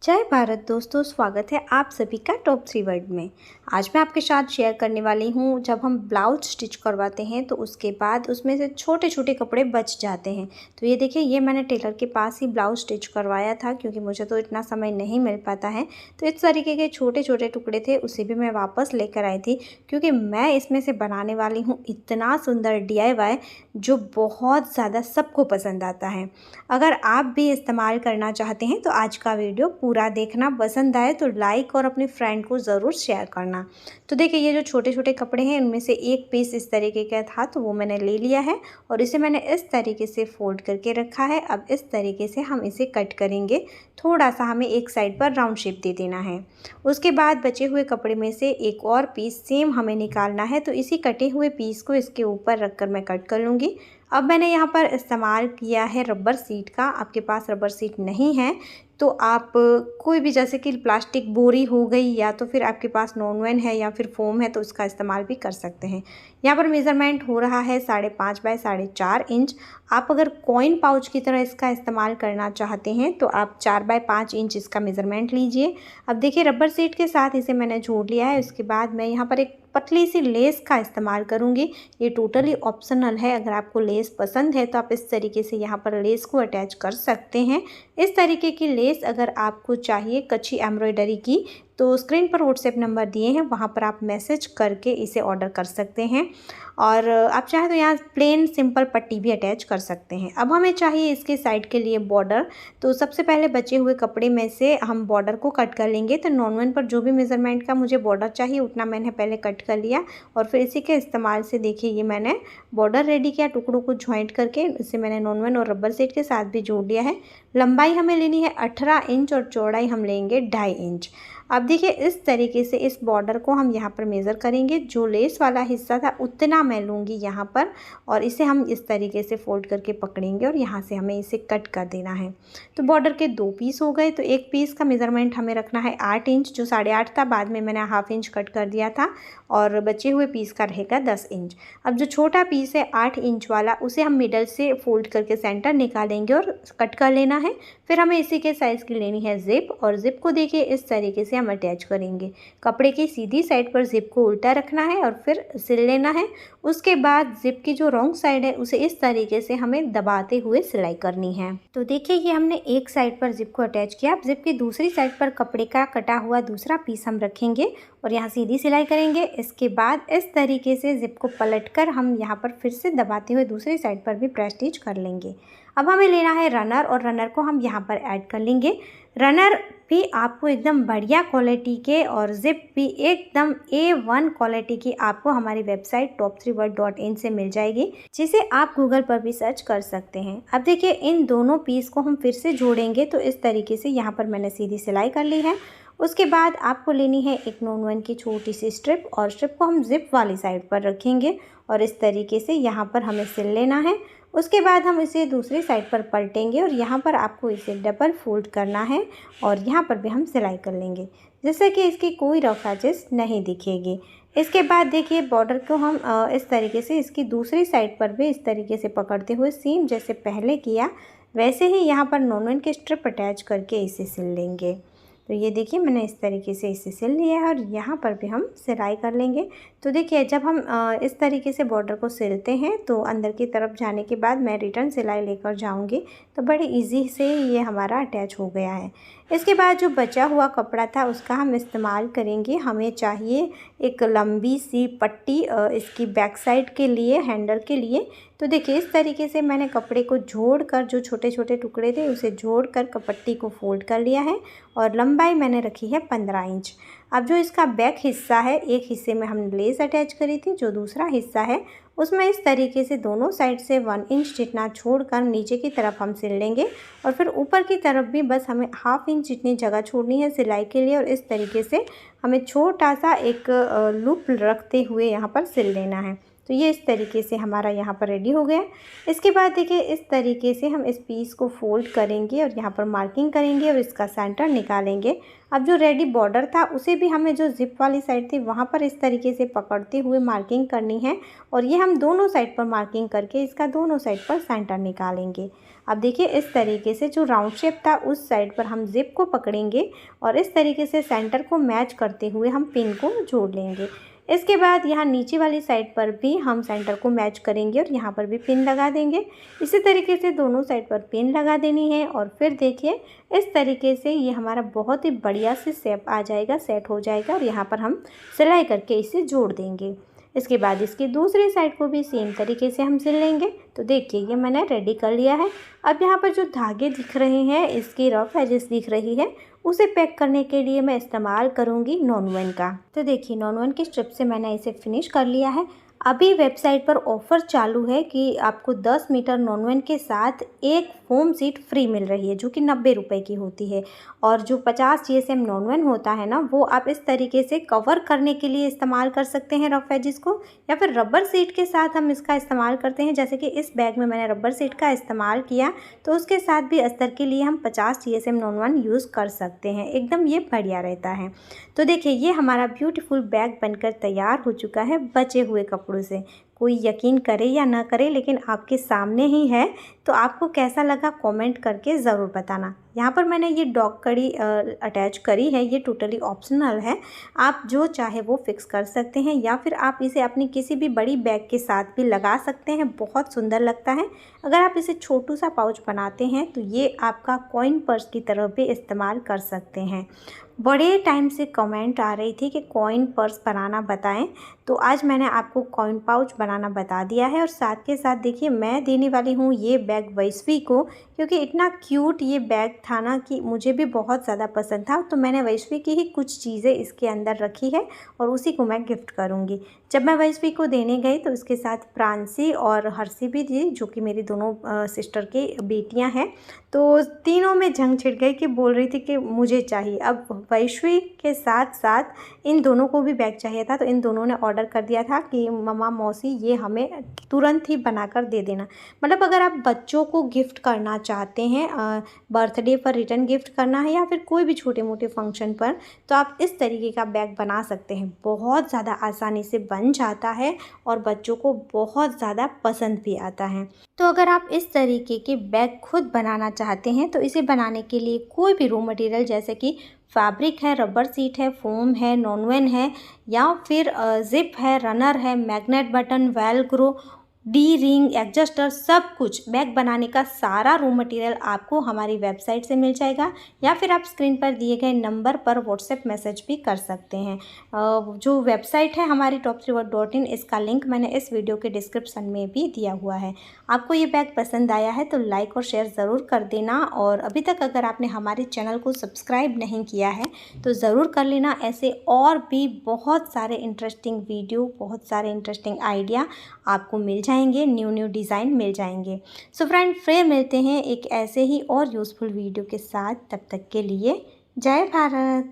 जय भारत दोस्तों, स्वागत है आप सभी का टॉप 3 वर्ड में। आज मैं आपके साथ शेयर करने वाली हूँ, जब हम ब्लाउज स्टिच करवाते हैं तो उसके बाद उसमें से छोटे छोटे कपड़े बच जाते हैं। तो ये देखिए, ये मैंने टेलर के पास ही ब्लाउज स्टिच करवाया था क्योंकि मुझे तो इतना समय नहीं मिल पाता है। तो इस तरीके के छोटे छोटे टुकड़े थे, उसे भी मैं वापस लेकर आई थी क्योंकि मैं इसमें से बनाने वाली हूँ इतना सुंदर DIY जो बहुत ज़्यादा सबको पसंद आता है। अगर आप भी इस्तेमाल करना चाहते हैं तो आज का वीडियो पूरा देखना, पसंद आए तो लाइक और अपने फ्रेंड को ज़रूर शेयर करना। तो देखिए, ये जो छोटे छोटे कपड़े हैं इनमें से एक पीस इस तरीके का था तो वो मैंने ले लिया है और इसे मैंने इस तरीके से फोल्ड करके रखा है। अब इस तरीके से हम इसे कट करेंगे, थोड़ा सा हमें एक साइड पर राउंड शेप दे देना है। उसके बाद बचे हुए कपड़े में से एक और पीस सेम हमें निकालना है, तो इसी कटे हुए पीस को इसके ऊपर रखकर मैं कट कर लूँगी। अब मैंने यहाँ पर इस्तेमाल किया है रबर सीट का। आपके पास रबर सीट नहीं है तो आप कोई भी, जैसे कि प्लास्टिक बोरी हो गई या तो फिर आपके पास नॉनवेन है या फिर फोम है तो उसका इस्तेमाल भी कर सकते हैं। यहाँ पर मेज़रमेंट हो रहा है 5.5 बाय 4.5 इंच। आप अगर कॉइन पाउच की तरह इसका इस्तेमाल करना चाहते हैं तो आप 4 बाय 5 इंच इसका मेज़रमेंट लीजिए। अब देखिए, रबर सीट के साथ इसे मैंने जोड़ लिया है। उसके बाद मैं यहाँ पर एक पतली सी लेस का इस्तेमाल करूँगी। ये टोटली ऑप्शनल है, अगर आपको लेस पसंद है तो आप इस तरीके से यहाँ पर लेस को अटैच कर सकते हैं। इस तरीके की लेस अगर आपको चाहिए कच्ची एम्ब्रॉयडरी की तो स्क्रीन पर व्हाट्सएप नंबर दिए हैं, वहाँ पर आप मैसेज करके इसे ऑर्डर कर सकते हैं। और आप चाहें तो यहाँ प्लेन सिंपल पट्टी भी अटैच कर सकते हैं। अब हमें चाहिए इसके साइड के लिए बॉर्डर। तो सबसे पहले बचे हुए कपड़े में से हम बॉर्डर को कट कर लेंगे। तो नॉनवेन पर जो भी मेज़रमेंट का मुझे बॉर्डर चाहिए उतना मैंने पहले कट कर लिया और फिर इसी के इस्तेमाल से देखिए ये मैंने बॉर्डर रेडी किया। टुकड़ों को ज्वाइंट करके इसे मैंने नॉनवेन और रबर सीट के साथ भी जोड़ लिया है। लंबाई हमें लेनी है 18 इंच और चौड़ाई हम लेंगे 2.5 इंच। अब देखिए, इस तरीके से इस बॉर्डर को हम यहाँ पर मेज़र करेंगे। जो लेस वाला हिस्सा था उतना मैं लूँगी यहाँ पर और इसे हम इस तरीके से फोल्ड करके पकड़ेंगे और यहाँ से हमें इसे कट कर देना है। तो बॉर्डर के 2 पीस हो गए। तो एक पीस का मेज़रमेंट हमें रखना है 8 इंच, जो 8.5 था, बाद में मैंने हाफ इंच कट कर दिया था और बचे हुए पीस का रहेगा 10 इंच। अब जो छोटा पीस है 8 इंच वाला, उसे हम मिडल से फोल्ड करके सेंटर निकालेंगे और कट कर लेना है। फिर हमें इसी के साइज़ की लेनी है ज़िप और ज़िप को देखिए इस तरीके से हम अटैच करेंगे। कपड़े की सीधी साइड पर ज़िप को उल्टा रखना है और फिर सिल लेना है। उसके बाद ज़िप की जो रॉन्ग साइड है उसे इस तरीके से हमें दबाते हुए सिलाई करनी है। तो देखिए, ये हमने एक साइड पर ज़िप को अटैच किया। अब ज़िप की दूसरी साइड पर कपड़े का कटा हुआ दूसरा पीस हम रखेंगे और यहाँ सीधी सिलाई करेंगे। इसके बाद इस तरीके से ज़िप को पलटकर हम यहाँ पर फिर से दबाते हुए दूसरी साइड पर भी प्रेस स्टिच कर लेंगे। अब हमें लेना है रनर और रनर को हम यहाँ पर ऐड कर लेंगे। रनर भी आपको एकदम बढ़िया क्वालिटी के और ज़िप भी एकदम A1 क्वालिटी की आपको हमारी वेबसाइट top3word.in से मिल जाएगी, जिसे आप गूगल पर भी सर्च कर सकते हैं। अब देखिए, इन दोनों पीस को हम फिर से जोड़ेंगे। तो इस तरीके से यहाँ पर मैंने सीधी सिलाई कर ली है। उसके बाद आपको लेनी है एक नॉनवेन की छोटी सी स्ट्रिप और स्ट्रिप को हम ज़िप वाली साइड पर रखेंगे और इस तरीके से यहाँ पर हमें सिल लेना है। उसके बाद हम इसे दूसरी साइड पर पलटेंगे और यहाँ पर आपको इसे डबल फोल्ड करना है और यहाँ पर भी हम सिलाई कर लेंगे, जिससे कि इसकी कोई रफ एजेस नहीं दिखेगी। इसके बाद देखिए, बॉर्डर को हम इस तरीके से इसकी दूसरी साइड पर भी इस तरीके से पकड़ते हुए सेम जैसे पहले किया वैसे ही यहाँ पर नॉनवेन के स्ट्रिप अटैच करके इसे सिल लेंगे। तो ये देखिए, मैंने इस तरीके से इसे सिल लिया है और यहाँ पर भी हम सिलाई कर लेंगे। तो देखिए, जब हम इस तरीके से बॉर्डर को सिलते हैं तो अंदर की तरफ जाने के बाद मैं रिटर्न सिलाई लेकर जाऊंगी, तो बड़ी इजी से ये हमारा अटैच हो गया है। इसके बाद जो बचा हुआ कपड़ा था उसका हम इस्तेमाल करेंगे। हमें चाहिए एक लंबी सी पट्टी इसकी बैक साइड के लिए, हैंडल के लिए। तो देखिए, इस तरीके से मैंने कपड़े को जोड़कर, जो छोटे छोटे टुकड़े थे उसे जोड़कर पट्टी को फोल्ड कर लिया है और लंबाई मैंने रखी है 15 इंच। अब जो इसका बैक हिस्सा है, एक हिस्से में हमने लेस अटैच करी थी, जो दूसरा हिस्सा है उसमें इस तरीके से दोनों साइड से 1 इंच जितना छोड़कर नीचे की तरफ हम सिल लेंगे और फिर ऊपर की तरफ भी बस हमें हाफ इंच जितनी जगह छोड़नी है सिलाई के लिए और इस तरीके से हमें छोटा सा एक लूप रखते हुए यहाँ पर सिल लेना है। तो ये इस तरीके से हमारा यहाँ पर रेडी हो गया। इसके बाद देखिए इस तरीके से हम इस पीस को फोल्ड करेंगे और यहाँ पर मार्किंग करेंगे और इसका सेंटर निकालेंगे। अब जो रेडी बॉर्डर था उसे भी हमें जो ज़िप वाली साइड थी वहाँ पर इस तरीके से पकड़ते हुए मार्किंग करनी है और ये हम दोनों साइड पर मार्किंग करके इसका दोनों साइड पर सेंटर निकालेंगे। अब देखिए इस तरीके से जो राउंड शेप था उस साइड पर हम ज़िप को पकड़ेंगे और इस तरीके से सेंटर को मैच करते हुए हम पिन को जोड़ लेंगे। इसके बाद यहाँ नीचे वाली साइड पर भी हम सेंटर को मैच करेंगे और यहाँ पर भी पिन लगा देंगे। इसी तरीके से दोनों साइड पर पिन लगा देनी है और फिर देखिए इस तरीके से ये हमारा बहुत ही बढ़िया से शेप आ जाएगा, सेट हो जाएगा और यहाँ पर हम सिलाई करके इसे जोड़ देंगे। इसके बाद इसकी दूसरी साइड को भी सेम तरीके से हम सिल लेंगे। तो देखिए ये मैंने रेडी कर लिया है। अब यहाँ पर जो धागे दिख रहे हैं, इसकी रफ एजेस दिख रही है, उसे पैक करने के लिए मैं इस्तेमाल करूँगी नॉन-वन का। तो देखिए नॉन-वन की स्ट्रिप से मैंने इसे फिनिश कर लिया है। अभी वेबसाइट पर ऑफ़र चालू है कि आपको 10 मीटर नॉन-वन के साथ एक फोम सीट फ्री मिल रही है जो कि 90 रुपए की होती है। और जो 50 जीएसएम नॉन-वन होता है ना, वो आप इस तरीके से कवर करने के लिए इस्तेमाल कर सकते हैं रफ एजेस को, या फिर रबर सीट के साथ हम इसका इस्तेमाल करते हैं। जैसे कि इस बैग में मैंने रबर सीट का इस्तेमाल किया, तो उसके साथ भी अस्तर के लिए हम 50 जीएसएम नॉन-वन यूज़ कर सकते हैं। एकदम ये बढ़िया रहता है। तो देखिए ये हमारा ब्यूटीफुल बैग बनकर तैयार हो चुका है बचे हुए कपड़ों से। कोई यकीन करे या ना करे, लेकिन आपके सामने ही है। तो आपको कैसा लगा कमेंट करके ज़रूर बताना। यहाँ पर मैंने ये डॉग कड़ी अटैच करी है, ये टोटली ऑप्शनल है। आप जो चाहे वो फिक्स कर सकते हैं या फिर आप इसे अपनी किसी भी बड़ी बैग के साथ भी लगा सकते हैं, बहुत सुंदर लगता है। अगर आप इसे छोटू सा पाउच बनाते हैं तो ये आपका कॉइन पर्स की तरह भी इस्तेमाल कर सकते हैं। बड़े टाइम से कमेंट आ रही थी कि कॉइन पर्स बनाना बताएं, तो आज मैंने आपको कॉइन पाउच बनाना बता दिया है। और साथ के साथ देखिए मैं देने वाली हूँ ये बैग वैश्वी को, क्योंकि इतना क्यूट ये बैग था ना कि मुझे भी बहुत ज़्यादा पसंद था। तो मैंने वैश्वी की ही कुछ चीज़ें इसके अंदर रखी है और उसी को मैं गिफ्ट करूँगी। जब मैं वैश्वी को देने गई तो उसके साथ प्रांसी और हर्षी भी थी, जो कि मेरी दोनों सिस्टर की बेटियाँ हैं। तो तीनों में जंग छिड़ गई कि बोल रही थी कि मुझे चाहिए। अब वैश्वी के साथ साथ इन दोनों को भी बैग चाहिए था, तो इन दोनों ने ऑर्डर कर दिया था कि मम्मा मौसी ये हमें तुरंत ही बनाकर दे देना। मतलब अगर आप बच्चों को गिफ्ट करना चाहते हैं, बर्थडे पर रिटर्न गिफ्ट करना है या फिर कोई भी छोटे मोटे फंक्शन पर, तो आप इस तरीके का बैग बना सकते हैं। बहुत ज़्यादा आसानी से बन जाता है और बच्चों को बहुत ज़्यादा पसंद भी आता है। तो अगर आप इस तरीके के बैग खुद बनाना चाहते हैं तो इसे बनाने के लिए कोई भी रॉ मटेरियल जैसे कि फैब्रिक है, रबर सीट है, फोम है, नॉन-वन है या फिर ज़िप है, रनर है, magnet button, Velcro, D ring, adjuster, सब कुछ बैग बनाने का सारा रॉ मटेरियल आपको हमारी वेबसाइट से मिल जाएगा, या फिर आप स्क्रीन पर दिए गए नंबर पर व्हाट्सएप मैसेज भी कर सकते हैं। जो वेबसाइट है हमारी top3world.in, इसका लिंक मैंने इस वीडियो के डिस्क्रिप्शन में भी दिया हुआ है। आपको ये बैग पसंद आया है तो लाइक और शेयर ज़रूर कर देना, और अभी तक अगर आपने हमारे चैनल को सब्सक्राइब नहीं किया है तो ज़रूर कर लेना। ऐसे और भी बहुत सारे इंटरेस्टिंग वीडियो, बहुत सारे इंटरेस्टिंग आइडिया आपको मिल जाएंगे, न्यू डिज़ाइन मिल जाएंगे। सो फ्रेंड, फिर मिलते हैं एक ऐसे ही और यूज़फुल वीडियो के साथ। तब तक के लिए जय भारत।